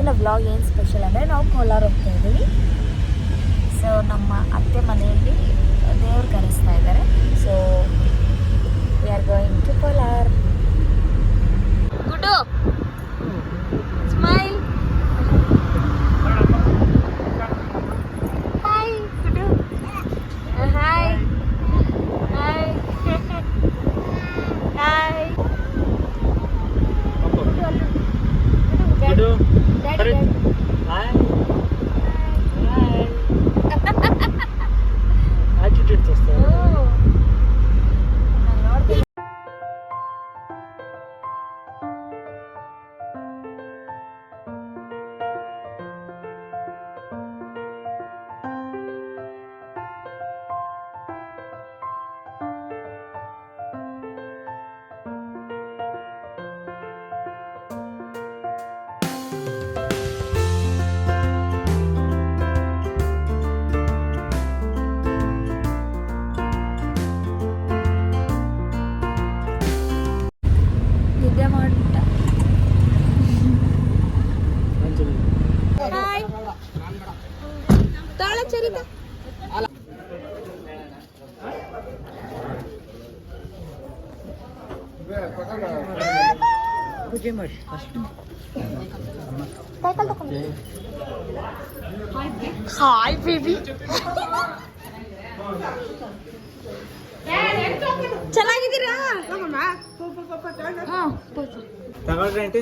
ಇವತ್ತಿನ ವ್ಲಾಗ್ ಏನು ಸ್ಪೆಷಲ್ ಅಂದರೆ ನಾವು ಕೋಲಾರ ಹೋಗ್ತಾ ಇದ್ದೀವಿ. ಸೊ ನಮ್ಮ ಅತ್ತೆ ಮನೆಯಲ್ಲಿ ದೇವ್ರು ಕರೆಸ್ತಾ ಇದ್ದಾರೆ. So we are going to Kolar. Good smile. Hi good. Hi hi hi. Daddy attitude ತೋರಿಸ್ತಾರೆ. ನಿದ್ದೆ ಮಾಡ್ಬಿಟ್ಟ. ಹಾಯ್ ತಾಳ ಚರಿತ. ಪೂಜೆ ಮಾಡಿ ಸೈಕಲ್ ತಗೊಂಡು. Hi baby. ಚೆನ್ನಾಗಿದ್ದೀರಾ? ತಗೊಳ್ರಿ ಆಂಟಿ.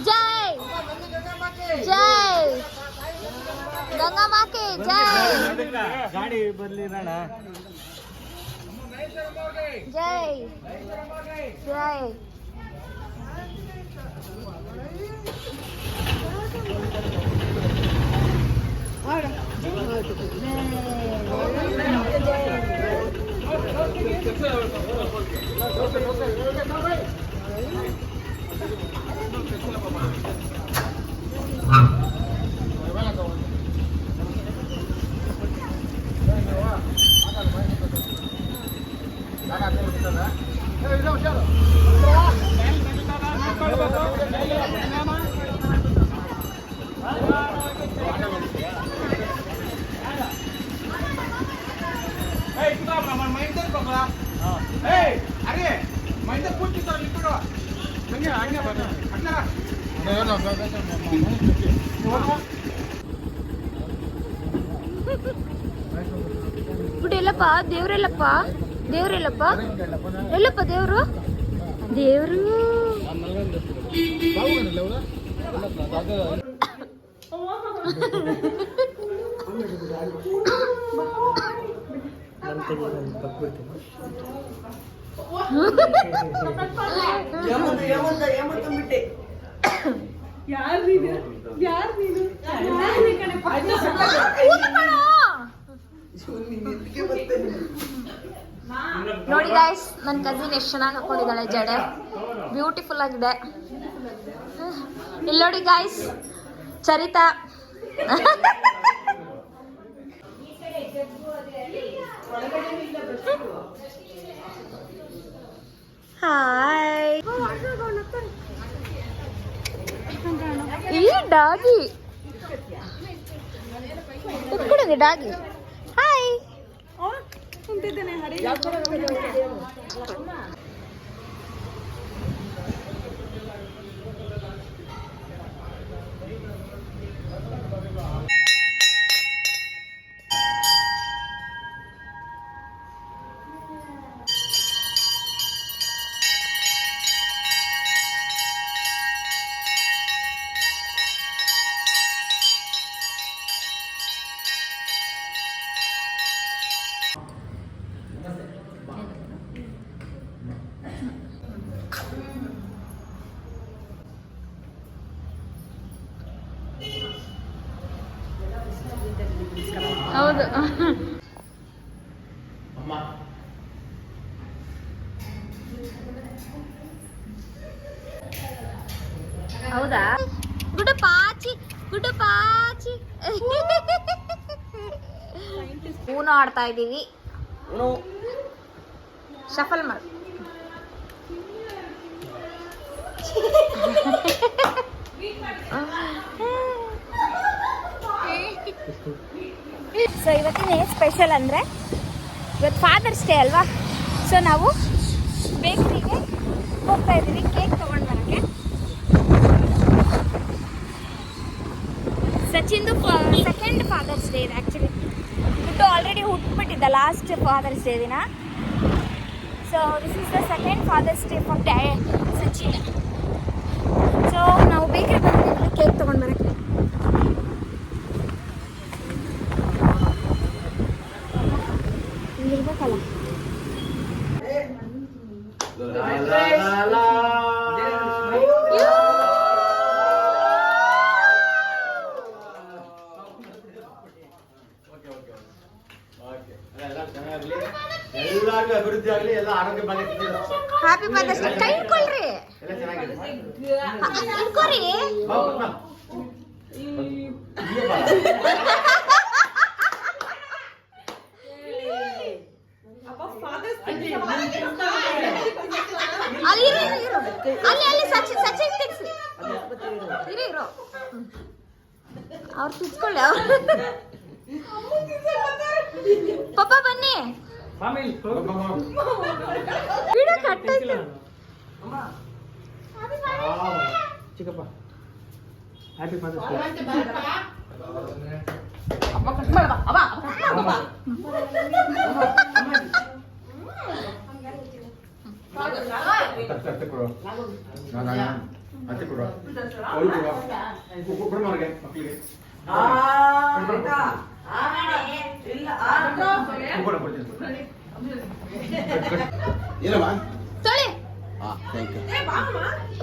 ಜೈ ಜೈ ಗಂಗಾ ಮಾತೆ ಜೈ. ಗಾಡಿ ಬರ್ಲಿ ರಾಣ. ಜೈ ಜೈ. ಬಿಟ್ಟು ಎಲ್ಲಪ್ಪ ದೇವ್ರೆಲ್ಲಪ್ಪ, ದೇವ್ರೆಲ್ಲಪ್ಪ, ಎಲ್ಲಪ್ಪ ದೇವ್ರು, ದೇವ್ರು. ನೋಡಿ ಗಾಯ್ಸ್, ನನ್ನ ಕಸಿನ್ ಎಷ್ಟು ಚೆನ್ನಾಗಿ ಹಾಕೊಂಡಿದ್ದಾಳೆ ಜಡೆ, ಬ್ಯೂಟಿಫುಲ್ ಆಗಿದೆ. ಇಲ್ಲಿ ನೋಡಿ ಗಾಯ್ಸ್, ಚರಿತಾ. ಹಾಯ್. ಈ ಡಾಗಿ ಕುತ್ಕೊಂಡಿದೆ ಡಾಗಿ. ಹಾಯ್. ಹೌದು. ಹೌದಾ? ಗುಡ್ಡ ಪಾಚಿ ಊನು ಆಡ್ತಾ ಇದ್ದೀವಿ. ಶಫಲ್ ಮಾಡು. ಸೊ ಇವತ್ತಿನ ಸ್ಪೆಷಲ್ ಅಂದರೆ ಇವತ್ತು ಫಾದರ್ಸ್ ಡೇ ಅಲ್ವಾ, ಸೊ ನಾವು ಬೇಕ್ರಿಗೆ ಹೋಗ್ತಾ ಇದ್ದೀವಿ ಕೇಕ್ ತೊಗೊಂಡು ಬರೋಕ್ಕೆ. ಸಚಿನ್ದು ಸೆಕೆಂಡ್ ಫಾದರ್ಸ್ ಡೇ ಇದೆ ಆ್ಯಕ್ಚುಲಿ. ಗುಡ್ಡು ಆಲ್ರೆಡಿ ಹುಟ್ಬಿಟ್ಟಿದ್ದ ಲಾಸ್ಟ್ ಫಾದರ್ಸ್ ಡೇ ದಿನ. So this is the second fathers day for Sachin. So ನಾವು ಬೇಕ್ರಿಗೆ ಬಂದಿದ್ದೀವಿ ಕೇಕ್ ತೊಗೊಂಡು ಬರೋಕ್ಕೆ. ಇಲ್ಲಿರ್ಬೇಕಲ್ಲ. ಎಲ್ಲರಿಗೂ ಅಭಿವೃದ್ಧಿ ಆಗಲಿ, ಎಲ್ಲ ಆರೋಗ್ಯ ಹ್ಯಾಪಿ ಫಾದರ್ಸ್ ಡೇ. ಕೈ ಇಟ್ಕೊಳ್ರಿ, ಇಟ್ಕೊರಿ. ಅಲ್ಲಿ ಸಚಿನ್ ತೆಗ್ಸಿ ಇರೋ ಅವ್ರು ತಿಳ್ಕೊಳ್ಳಿ. ಅವ್ರು ಪಾಪ ಬನ್ನಿ. ಬಿಡ ಕಟ್ಟಾಯ್ತು. ಚಿಕ್ಕಪ್ಪ ಹ್ಯಾಪಿ ಫಾದರ್ಸ್ ಡೇ.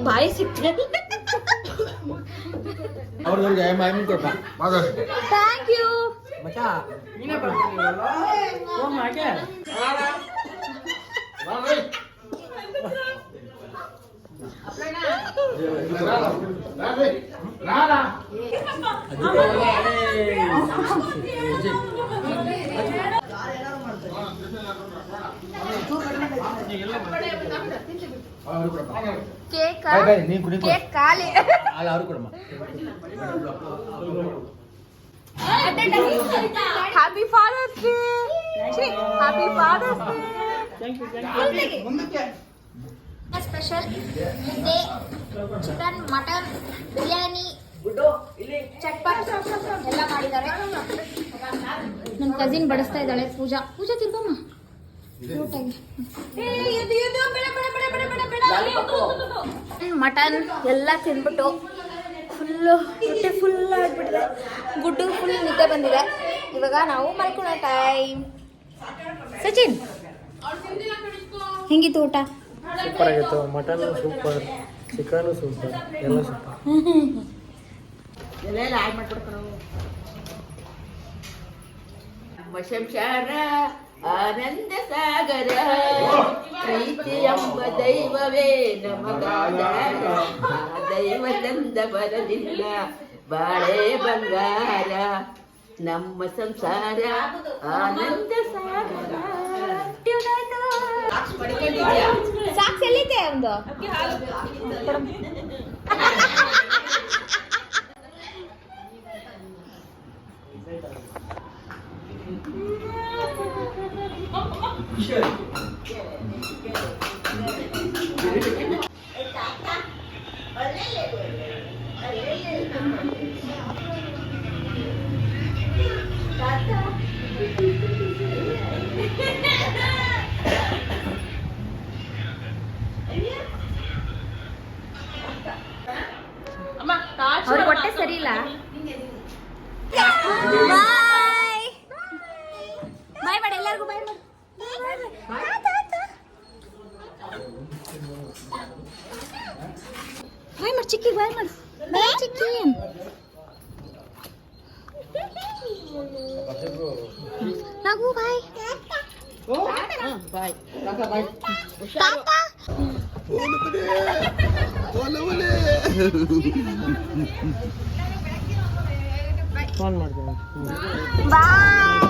ಬಾಯಿ ಸಿಕ್ತದೆ. Thank you. ಕೇಕ್ ಖಾಲಿ. Happy fathers day. Happy fathers day. Special ಮುದ್ದೆ, ಚಿಕನ್, ಮಟನ್, ಬಿರಿಯಾನಿ, ಚಟ್ಪಟ್ ಎಲ್ಲ ಮಾಡಿದ್ದಾರೆ. ನನ್ನ ಕಸಿನ್ ಬಡಿಸ್ತಾ ಇದ್ದಾಳೆ. ಪೂಜಾ ತಿರ್ಬಮ್ಮ ಮಟನ್ ಎಲ್ಲ ತಿಂದ್ಬಿಟ್ಟು ಫುಲ್ಲು ಹೊಟ್ಟೆ ಫುಲ್ ಆಗಿಬಿಟ್ಟಿದೆ. ಗುಡ್ಡು ಫುಲ್ ನಿದ್ದೆ ಬಂದಿದೆ. ಇವಾಗ ನಾವು ಮಲ್ಕೊಳ್ಳೋ ಟೈಮ್. ಸಚಿನ್ ಹೆಂಗಿತ್ತು ಊಟ? ಸೂಪರ್ ಆಗಿತ್ತು. ಮಟನ್ ಸೂಪರ್, ಚಿಕನ್ ಸೂಪರ್, ಎಲ್ಲ ಸೂಪರ್. ಸಂಸಾರ ಆನಂದ ಸಾಗರ, ಪ್ರೀತಿ ಎಂಬ ದೈವವೇ ನಮಗಾಧಾರ, ಆ ದೈವದಿಂದ ಬರಲಿಲ್ಲ ಬಾಳೆ ಬಂಗಾರ, ನಮ್ಮ ಸಂಸಾರ ಆನಂದ ಸಾಗರ. ಸಾಕ್ಸ್ ಎಲ್ಲಿದೆ ಒಂದು? ಅವ್ರಿಗೆ ಹೊಟ್ಟೆ ಸರಿ ಇಲ್ಲ. ಬಾಯ್ ಬಾಯ್ ಮಾಡಿ ಎಲ್ಲರಿಗೂ. ಬಾಯ್ ಮಾಡಿ. ಬಾಯ್ ಮಾಡಿ ಚಿಕ್ಕಿ. ಬಾಯ್ ಮಾಡು. ಬಾಯ್ ಚಿಕ್ಕಿ. ಬಾಯ್ ಬಾಯ್ ಹುಷಾರು. ಫೋನ್ ಮಾಡ್ತೀನಿ. ಬಾಯ್.